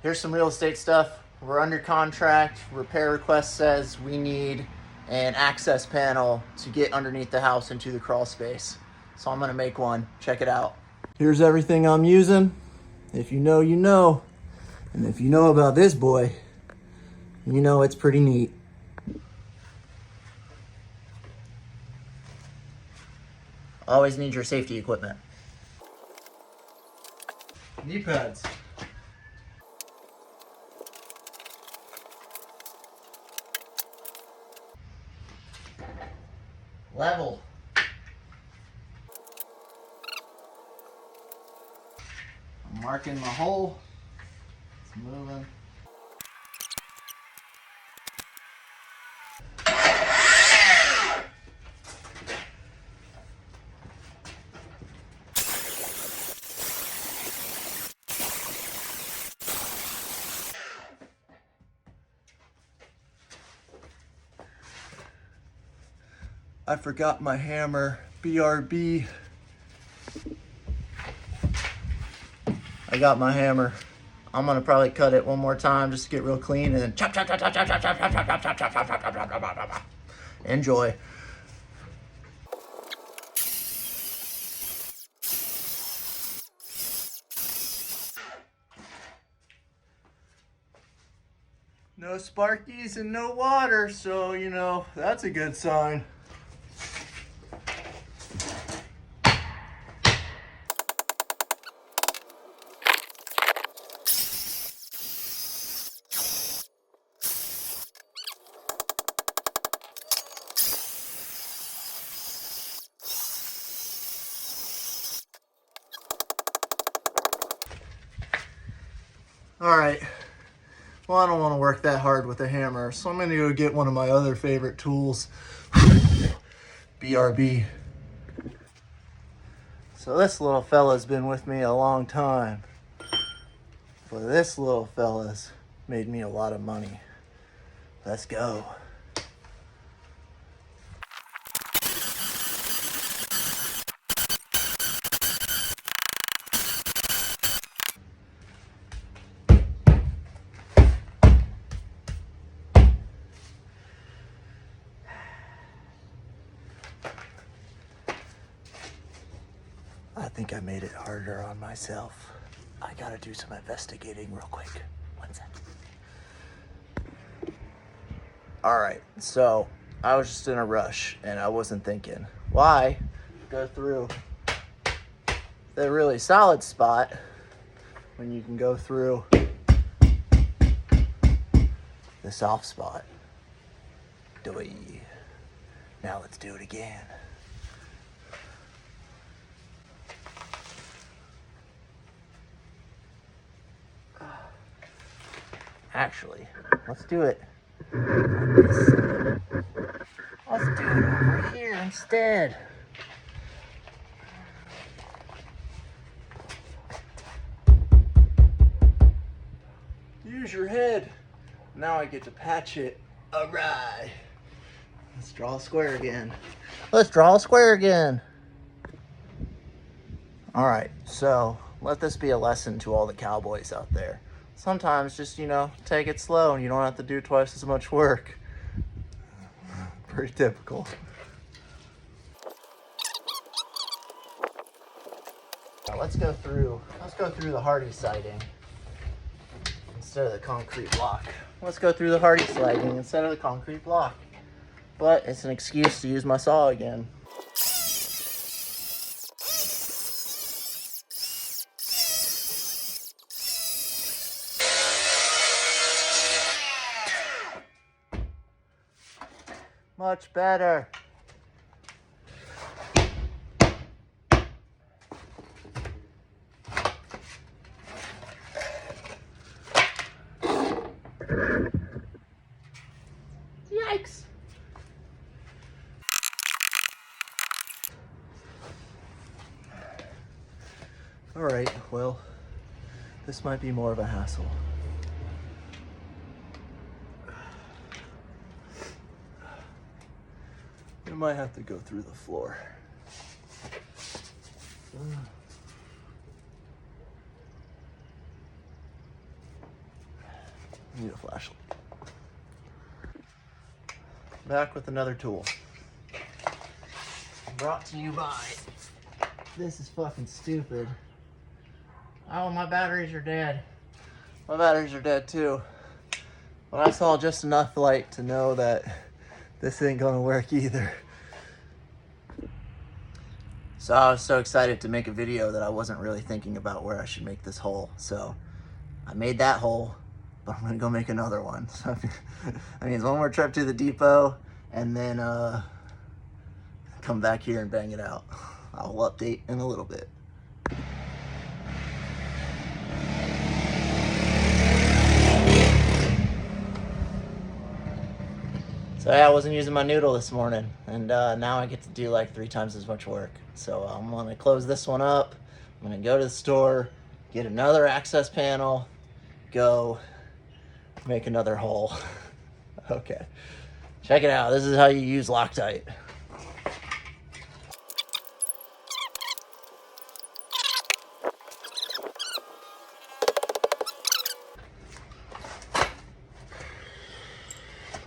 Here's some real estate stuff. We're under contract. Repair request says we need an access panel to get underneath the house into the crawl space. So I'm gonna make one. Check it out. Here's everything I'm using. If you know, you know. And if you know about this boy, you know it's pretty neat. Always need your safety equipment. Knee pads. Level. I'm marking my hole. It's moving. I forgot my hammer. BRB. I got my hammer. I'm gonna probably cut it one more time just to get real clean and then chop, chop, chop, chop, chop, chop, chop, chop, chop, chop, chop, chop, chop, chop, chop, chop, chop, chop. Enjoy. No sparkies and no water, so you know, that's a good sign. All right, well, I don't want to work that hard with a hammer, so I'm going to go get one of my other favorite tools, BRB. So this little fella's been with me a long time, but this little fella's made me a lot of money. Let's go. I think I made it harder on myself. I gotta do some investigating real quick. 1 second. All right, so I was just in a rush and I wasn't thinking, why go through the really solid spot when you can go through the soft spot? Doy. Now let's do it again. Actually, let's do it. Let's do it over here instead. Use your head. Now I get to patch it. All right. Let's draw a square again. Let's draw a square again. All right, so let this be a lesson to all the cowboys out there. Sometimes just, you know, take it slow and you don't have to do twice as much work. Pretty typical. Now let's go through the hardy siding instead of the concrete block. Let's go through the hardy siding instead of the concrete block. But it's an excuse to use my saw again. Much better. Yikes. All right, well, this might be more of a hassle. We might have to go through the floor. Need a flashlight. Back with another tool. Brought to you by, this is fucking stupid. Oh, my batteries are dead. My batteries are dead too. But I saw just enough light to know that this ain't gonna work either. So I was so excited to make a video that I wasn't really thinking about where I should make this hole. So I made that hole, but I'm gonna go make another one. So that means one more trip to the depot and then come back here and bang it out. I'll update in a little bit. So yeah, I wasn't using my noodle this morning, and now I get to do like 3 times as much work. So I'm gonna close this one up. I'm gonna go to the store, get another access panel, go make another hole. Okay, check it out. This is how you use Loctite.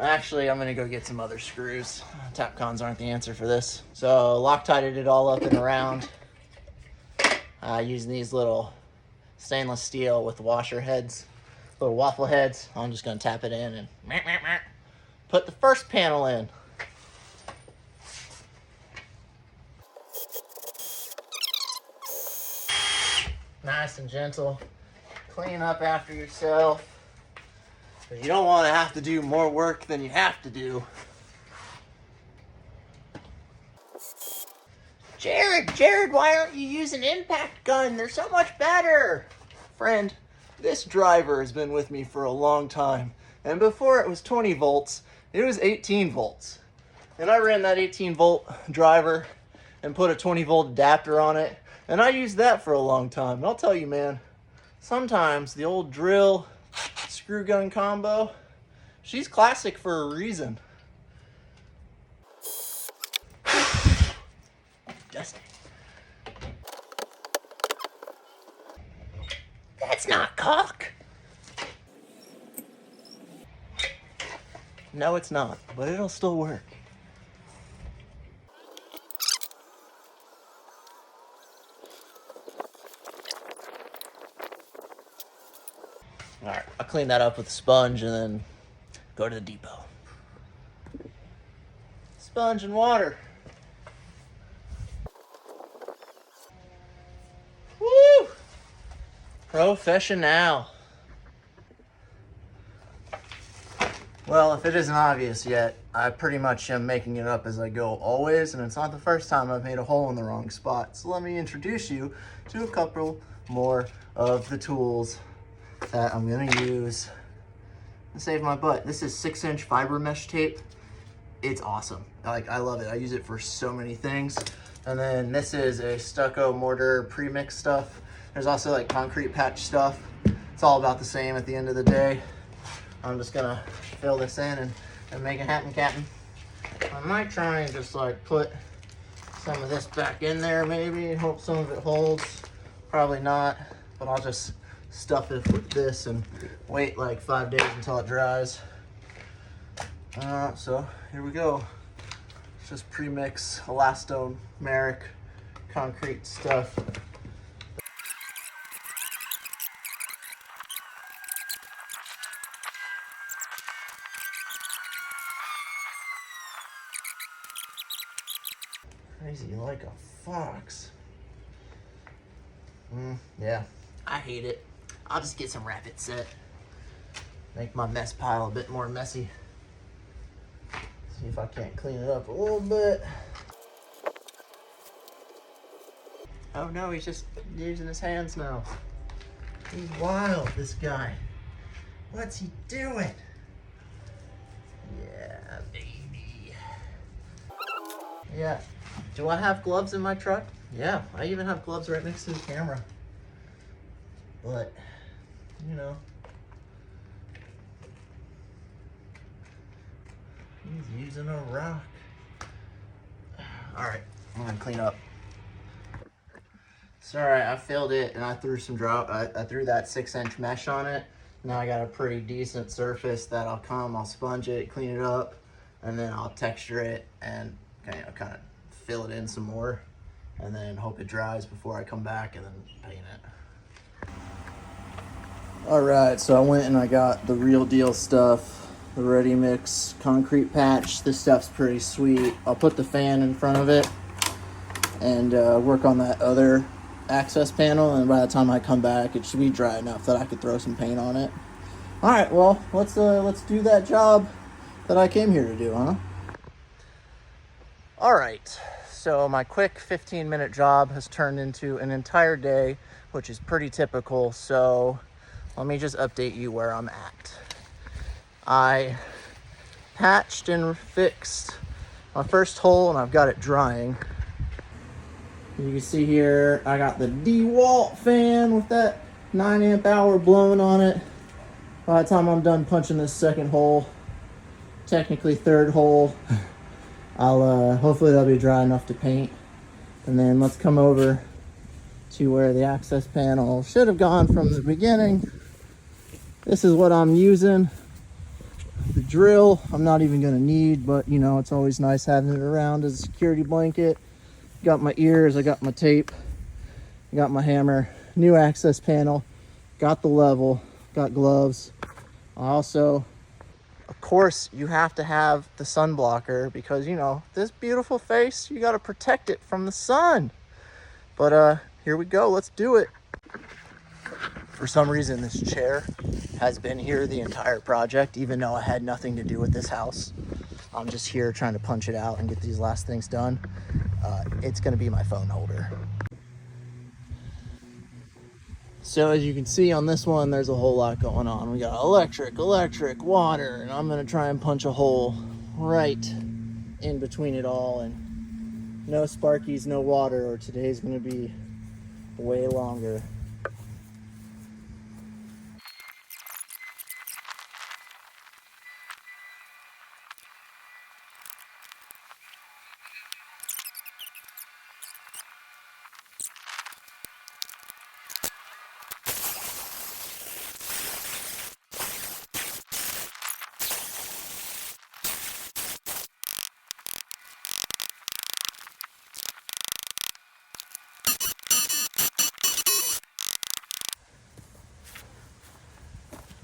Actually, I'm gonna go get some other screws. Tapcons aren't the answer for this. So Loctited it all up and around. Using these little stainless steel with washer heads, little waffle heads. I'm just gonna tap it in and put the first panel in. Nice and gentle. Clean up after yourself. But you don't want to have to do more work than you have to do. Jared, why aren't you using impact gun? They're so much better. Friend, this driver has been with me for a long time. And before it was 20 volts, it was 18 volts. And I ran that 18 volt driver and put a 20 volt adapter on it. And I used that for a long time. And I'll tell you, man, sometimes the old drill screw gun combo, she's classic for a reason. Dusty. That's not caulk. No, it's not, but it'll still work. All right, I'll clean that up with a sponge and then go to the depot. Sponge and water. Woo! Professional. Well, if it isn't obvious yet, I pretty much am making it up as I go always, and it's not the first time I've made a hole in the wrong spot. So let me introduce you to a couple more of the tools that I'm gonna use to save my butt. This is 6-inch fiber mesh tape. It's awesome. I love it. I use it for so many things. And then this is a stucco mortar premix stuff. There's also like concrete patch stuff. It's all about the same at the end of the day. I'm just gonna fill this in and make it happen, Captain. I might try and just like put some of this back in there maybe, hope some of it holds. Probably not, but I'll just stuff it with this and wait like 5 days until it dries. So here we go. It's just premix elastomeric concrete stuff. Crazy like a fox. Yeah, I hate it. I'll just get some Rapid Set. Make my mess pile a bit more messy. See if I can't clean it up a little bit. Oh no, he's just using his hands now. He's wild, this guy. What's he doing? Yeah, baby. Yeah. Do I have gloves in my truck? Yeah, I even have gloves right next to the camera. But, you know, he's using a rock. All right, I'm gonna clean up. Sorry, I filled it and I threw some I threw that 6-inch mesh on it, Now I got a pretty decent surface that I'll sponge it, clean it up, and then I'll texture it and kind of fill it in some more, and then hope it dries before I come back and then paint it. All right, so I went and I got the real deal stuff, the ready mix concrete patch. This stuff's pretty sweet. I'll put the fan in front of it and work on that other access panel, and by the time I come back it should be dry enough that I could throw some paint on it. All right, well, let's do that job that I came here to do, huh? All right, so my quick 15-minute job has turned into an entire day, which is pretty typical. So let me just update you where I'm at. I patched and fixed my first hole and I've got it drying. You can see here, I got the DeWalt fan with that 9 amp hour blowing on it. By the time I'm done punching this second hole, technically third hole, I'll hopefully that'll be dry enough to paint. And then let's come over to where the access panel should have gone from the beginning. This is what I'm using. The drill, I'm not even gonna need, but you know, it's always nice having it around as a security blanket. Got my ears, I got my tape, I got my hammer, new access panel, got the level, got gloves. Also, of course, you have to have the sun blocker because, you know, this beautiful face, you got to protect it from the sun. But here we go, let's do it. For some reason, this chair has been here the entire project, even though I had nothing to do with this house. I'm just here trying to punch it out and get these last things done. It's gonna be my phone holder. So as you can see on this one, there's a whole lot going on. We got electric, water, and I'm gonna try and punch a hole right in between it all. And no sparkies, no water, or today's gonna be way longer.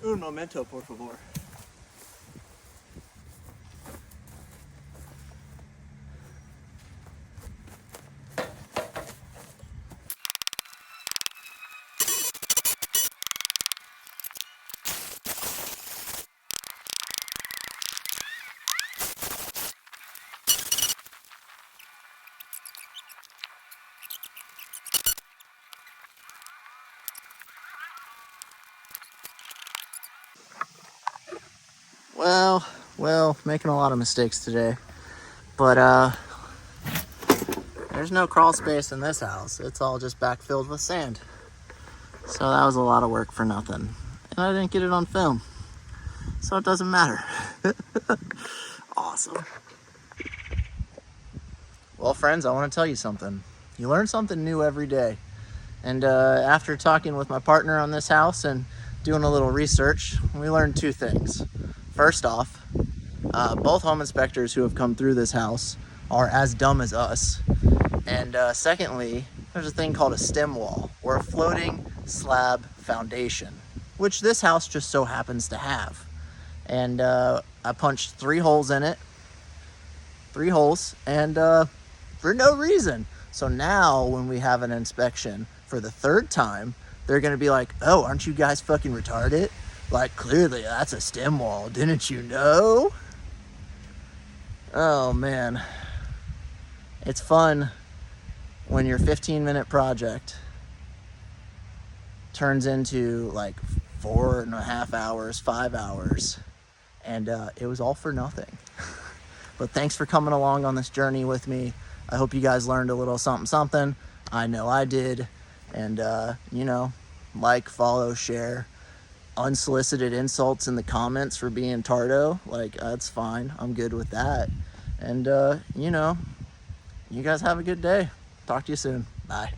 Un momento, por favor. Well, making a lot of mistakes today, but there's no crawl space in this house. It's all just backfilled with sand. So that was a lot of work for nothing. And I didn't get it on film, so it doesn't matter. Awesome. Well, friends, I want to tell you something. You learn something new every day. And after talking with my partner on this house and doing a little research, we learned two things. First off, both home inspectors who have come through this house are as dumb as us. And secondly, there's a thing called a stem wall, or a floating slab foundation, which this house just so happens to have. And I punched 3 holes in it, 3 holes, and for no reason. So now when we have an inspection for the 3rd time, they're gonna be like, oh, aren't you guys fucking retarded? Like, clearly that's a stem wall, didn't you know? Oh man, it's fun when your 15-minute project turns into like 4.5 hours, 5 hours, and it was all for nothing. But thanks for coming along on this journey with me. I hope you guys learned a little something. I know I did. And you know, like, follow, share. Unsolicited insults in the comments for being tardo, like, that's fine. I'm good with that. And you know, you guys have a good day. Talk to you soon. Bye.